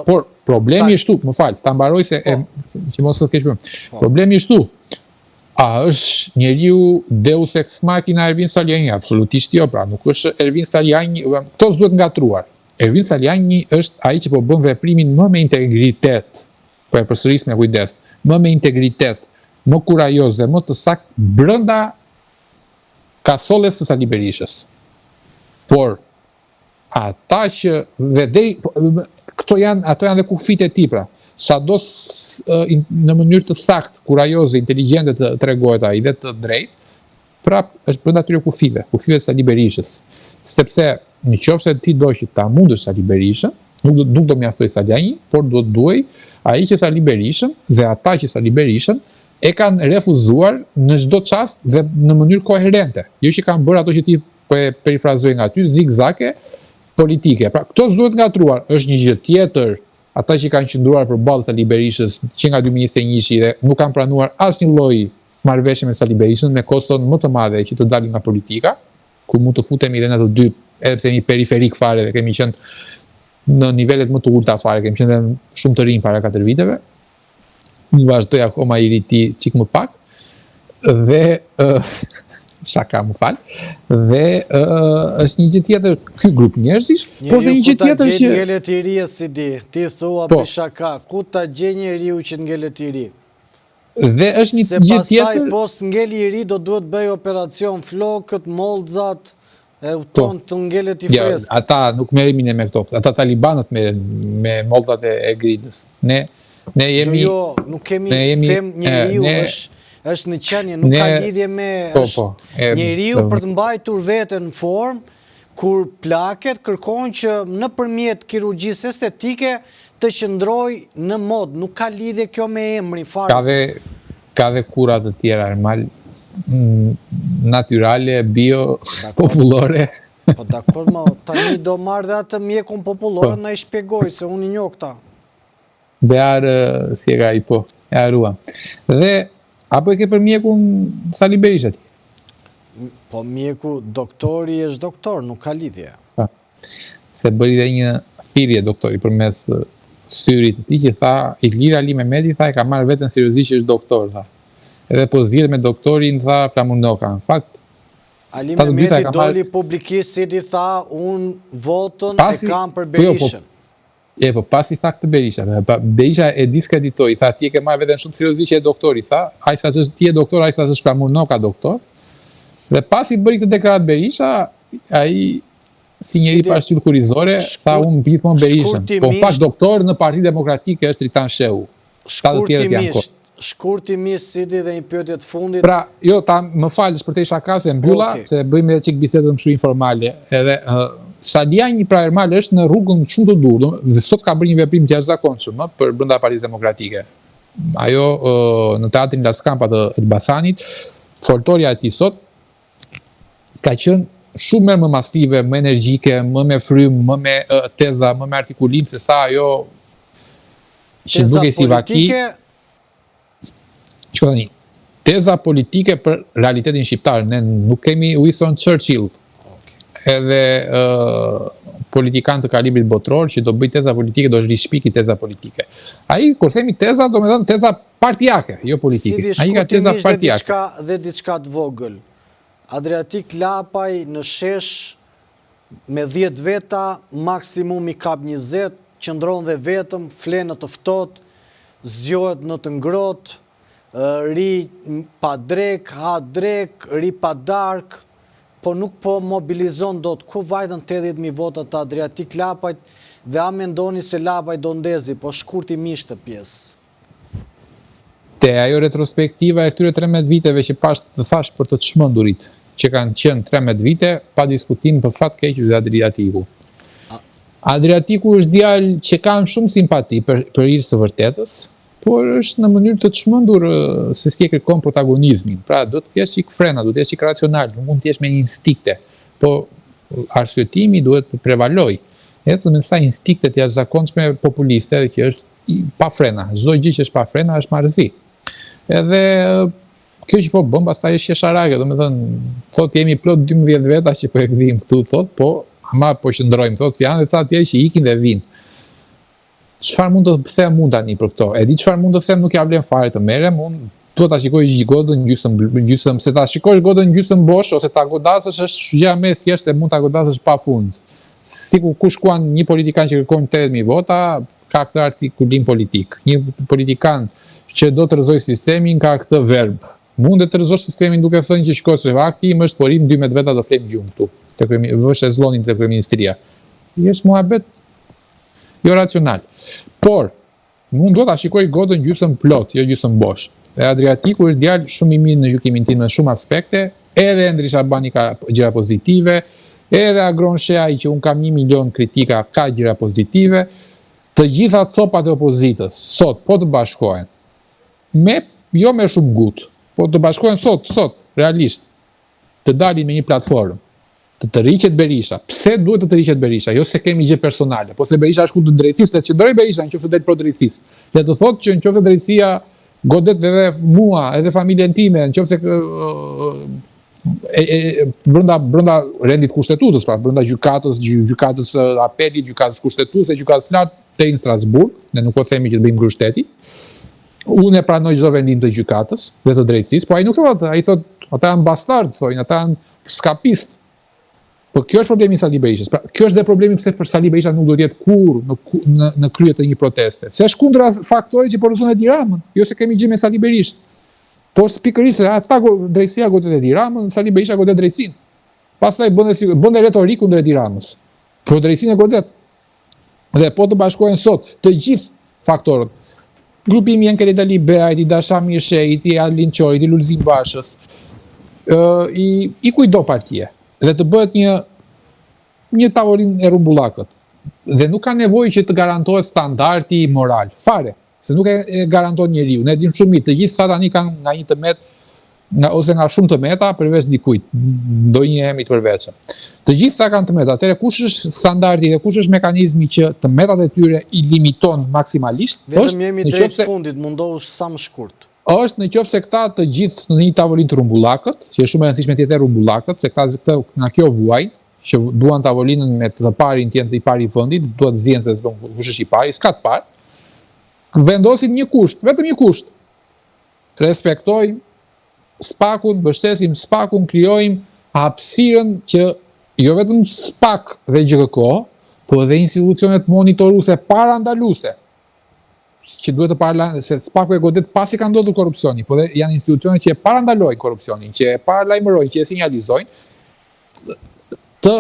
Por problemi është tu, më fal, ta mbaroj se që mos të keq përm. Problemi është tu. A është njeriu Deus ex machina Ervin Saliani? Absolutisht jo, pra nuk është Ervin Saliani, këto s'duhet ngatruar. Ervin Saliani është ai që po bën veprimin më me integritet, po e përsëris me kujdes, më me integritet, më kurajoz dhe më të saktë brenda kasolles së Sali Berishës. Por ata që ato janë dhe kufit e tij, pra. Sado në mënyrë të saktë, kurajoze, inteligjente të tregohet ai dhe të drejtë, prap është brenda atyre kufive të Sali Berishës. Sepse nëse ti do që ta mundësh Sali Berishën, nuk do mjaftoj Saliani, por do të duaj ai që Sali Berishën dhe ata që Sali Berishën e kanë refuzuar në çdo çast dhe në mënyrë koherente. Jo që kanë bërë ato që ti po e perifrazoj nga ty, zigzake politike. Pra, këto s'duhet ngatruar. Është një gjë tjetër ata që kanë qëndruar përballë Sali Berishës që nga 2021 dhe nuk kanë pranuar asnjë lloj marrëveshje me Sali Berishën, me koston më të madhe që të dalin nga politika, ku mund të futemi edhe në të dy, edhe pse jemi periferik fare dhe kemi qenë në nivelet më të ulta fare, kemi qenë shumë të rinj para 4 viteve. Unë vazhdoj akoma i riti çik më pak dhe shaka më fal, dhe është një gjë tjetër ky grup njerëzish, por dhe një gjë tjetër që ngelet i ri si di, ti thua për shaka, ku ta gjej njeriu që ngelet i ri? Dhe është një gjë tjetër. Se pastaj pos ngeli i ri do duhet bëj operacion flokët, mollxat, e ton të ngelet i freskët. Ja, ata nuk merremi ne me këto. Ata talibanët merren me mollxat e gridës. Ne jemi nuk kemi them njeriu është në qenie, nuk ka lidhje me njeriu për të mbajtur veten në formë, kur plaket kërkojnë që nëpërmjet kirurgjisë estetike të qëndroj në mod, nuk ka lidhje kjo me emrin fare. Ka dhe kura të tjera, Ermal, natyrale, bio, popullore. Po dakor, tani do marrë dhe atë mjekun popullore na i shpjegoj se unë i njoh këta. Bearë si e ka i po, e arua. Dhe apo e ke për mjekun Sali Berisha ti? Po mjeku, doktori është doktor, nuk ka lidhje. Se bëri dhe një thirrje doktori përmes syrit të tij që tha Ilir Ali Mehmeti, tha e ka marrë veten seriozisht që është doktor, tha. Edhe po zgjidhet me doktorin, tha Flamurnoka. Në fakt Ali Mehmeti doli publikisht si ti tha, unë votën e kam për Berishën. Po pasi tha këtë Berisha, Berisha e diskreditoi, tha ti e ke marrë veten shumë seriozisht që e doktori, tha, ai sa është ti e doktor, ai sa është Flamurnoka doktor. Dhe pasi bëri këtë deklarat Berisha, ai si njeri parashtyll kurizore, tha unë gjithmonë Berishën. Po pak doktor në Partinë Demokratike është Ritan Shehu. Shkurtimisht Sidi dhe një pyetje të fundit. Pra, jo, më falësh për te shaka se mbylla, se bëjmë edhe çik bisedë më shumë informale. Edhe Saliani pra Ermal është në rrugën shumë të durë, dhe sot ka bërë një veprim të jashtëzakonshëm për brenda Partisë Demokratike. Ajo në teatrin La Scampa të Elbasanit, foltorja e tij sot ka qenë shumë më masive, më energjike, më me frym, më me teza, më me artikulim se sa ajo që duke si vaki, teza politike për realitetin shqiptar. Ne nuk kemi Winston Churchill, edhe politikan të kalibrit botror që do bëj teza politike, do rishpiki teza politike. Ai, kur themi teza, do me thënë teza partijake, jo politike. Ai ka teza partijake. Dhe diçka të vogël. Adriatik Lapaj në shesh me 10 veta, maksimum i kap 20, qëndron dhe vetëm, flenë të ftohtë, zgjohet në të ngrohtë, ri pa drek, ha drek, ri pa dark, po nuk po mobilizon do të ku vajtën 80.000 votat të Adriatik Lapajt dhe a mendoni se Lapaj do ndezi, po shkurtimisht të pjesë. Te ajo retrospektiva e këtyre 13 viteve që pash të thash për të çmendurit, që kanë qenë 13 vite, pa diskutim për fat keq dhe Adriatiku. Adriatiku është djalë që kam shumë simpati për hir të vërtetës, por është në mënyrë të çmendur se si e kërkon protagonizmin. Pra, do të kesh çik frena, do të kesh çik racional, nuk mund të jesh me instinkte, po arsyetimi duhet të prevaloj. Ecën me sa instinktet jashtëzakonshme populiste, që është pa frena. Çdo gjë që është pa frena është marrëzi. Edhe kjo që po bën pastaj është qesharake, domethënë, thotë jemi plot 12 veta që po e gdhim këtu, thotë, po ama po qëndrojmë, thotë, janë ca tjerë që ikin dhe vinë. Çfarë mund të them unë tani për këto? E di çfarë mund të them, nuk ja vlen fare të merrem, unë duhet ta shikoj godën gjysmë, se ta shikosh godën gjysmë bosh ose ta godasësh është gjë më e thjeshtë, mund ta godasësh pafund. Sikur ku shkuan një politikan që kërkon 80.000 vota, ka këtë artikulim politik. Një politikan që do të rrëzoj sistemin ka këtë verb. Mund të rrëzosh sistemin duke thënë që shkosh vakti, më është porim 12 veta do flem gjumë këtu. Vësh e zllonin te kryeministria. Është muhabet jo racional. Por, mund do ta shikoj godën gjysmë plot, jo gjysmë bosh. E Adriatiku është djalë shumë i mirë në gjykimin tim në shumë aspekte, edhe Endri Shabani ka gjëra pozitive, edhe Agron Sheaj që un kam 1 milion kritika ka gjëra pozitive. Të gjitha copat e opozitës sot po të bashkohen jo me shumë gut, po të bashkohen sot realisht, të dalin me një platformë, të tërhiqet Berisha. Pse duhet të tërhiqet Berisha? Jo se kemi gjë personale, po se Berisha është ku të drejtësisë, le të qëndrojë Berisha nëse del pro drejtësisë. Le të thotë që nëse drejtësia godet edhe mua, edhe familjen time, nëse brenda rendit kushtetutës, pra brenda gjykatës apelit, gjykatës kushtetuese, gjykatës lartë deri në Strasburg, ne nuk po themi që të bëjmë grushteti. Unë e pranoj çdo vendim të gjykatës dhe të drejtësisë, po ai nuk thotë, ai thotë ata janë bastard, thonë, ata janë skapist. Po kjo është problemi i Sali Berishës. Pra, kjo është dhe problemi pse për Sali Berisha nuk do të jetë kurrë në krye të një proteste. Se është kundra faktorit që po rrezon Edi Ramën, jo se kemi gjë me Sali Berishën. Po pikërisht ata drejtësia godet Edi Ramën, Sali Berisha godet drejtësinë. Pastaj bën retorikë kundër Edi Ramës. Po drejtësinë e godet. Dhe po të bashkohen sot të gjithë faktorët. Grupimi Enkeli Dali Beajti, Dasha Mirshejti, Alin Qoriti, Lulzim Bashës, i kujdo partie. Dhe të bëhet një tavolinë e rumbullakët. Dhe nuk ka nevojë që të garantohet standardi moral. Fare, se nuk e garanton njeriu. Ne dim shumë mirë, të gjithë tani kanë nga një tëmet ose nga shumë tëmeta përveç dikujt, ndonjë emri të përveçëm. Të gjithë ta kanë tëmeta. Atëherë kush është standardi dhe kush është mekanizmi që tëmetat e tyre i limiton maksimalisht? Vetëm jemi drejt fundit, mundohu sa më shkurt. Është në qoftë se këta të gjithë në një tavolinë të rumbullakët, që është shumë e rëndësishme të jetë rumbullakët, se këta nga kjo vuajnë, që duan tavolinën me të parin të jenë të i pari i vendit, duan të zihen se s'bën kush është i pari, s'ka të parë. Vendosin një kusht, vetëm një kusht. Respektojmë SPAK-un, mbështesim SPAK-un, krijojmë hapësirën që jo vetëm SPAK dhe GKK, po dhe institucionet monitoruese parandaluese, që duhet të parla, se SPAK-u e godet pasi ka ndodhur korrupsioni, po dhe janë institucionet që e parandalojnë korrupsionin, që e paralajmërojnë, që e sinjalizojnë, të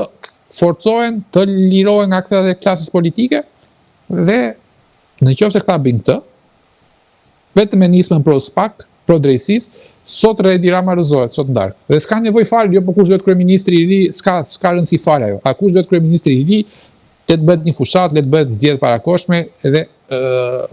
forcohen, të lirohen nga këta dhe klasës politike, dhe në qoftë se këta bëjnë këtë, vetëm me nismën pro SPAK, pro drejtësisë, sot Edi Rama rrëzohet, sot ndarë. Dhe s'ka nevojë fare, jo, po kush do të kryeministri i ri, s'ka rëndësi fare ajo. A kush do të kryeministri i ri, le të bëhet një fushat, le të bëhet zgjedhje parakoshme edhe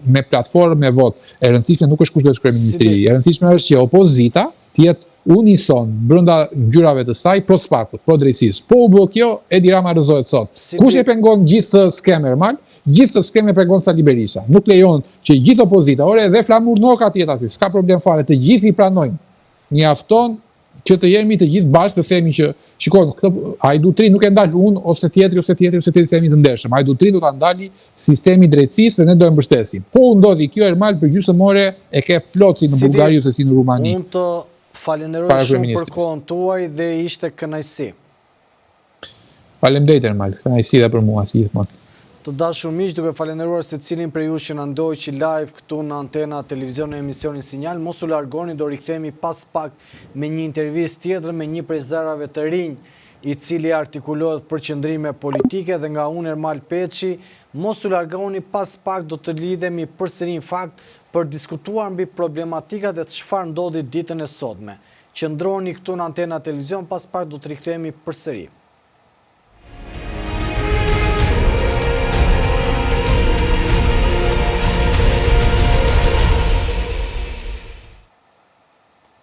me platformë, me votë. E rëndësishme nuk është kush do të kryeministri i ri. E rëndësishme është që opozita të jetë unison brenda ngjyrave të saj pro SPAK-ut, pro drejtësisë. Po u bë kjo, Edi Rama rrëzohet sot. Kush e pengon gjithë skemën normal? gjithë të skeme pregon Sali Berisha. Nuk lejon që gjithë opozita, ore dhe Flamur Noka tjetë aty, s'ka problem fare, të gjithë i pranojnë. Mjafton që të jemi të gjithë bashkë të themi që, shikon, Hajdutrin nuk e ndalë unë ose tjetri se jemi të ndershëm. Hajdutrin do ta ndali sistemi drejtësisë dhe ne do e mbështesim. Po ndodhi kjo Ermal për gjysmore e ke plot si në Bullgari ose si në Rumani. Unë të falenderoj shumë për kohën tuaj dhe ishte kënaqësi. Faleminderit Ermal, kënaqësi dhe për mua si gjithmonë. Të dashur miq, duke falenderuar secilin prej jush që na ndoqi live këtu në antena televizion e emisionin Sinjal, mos u largoni, do rikthehemi pas pak me një intervistë tjetër me një prej zërave të rinj, i cili artikulohet për qëndrime politike dhe nga unë Ermal Peçi. Mos u largoni, pas pak do të lidhemi përsëri në fakt për diskutuar mbi problematikat dhe çfarë ndodhi ditën e sotme. Qëndroni këtu në antena televizion, pas pak do të rikthehemi përsëri.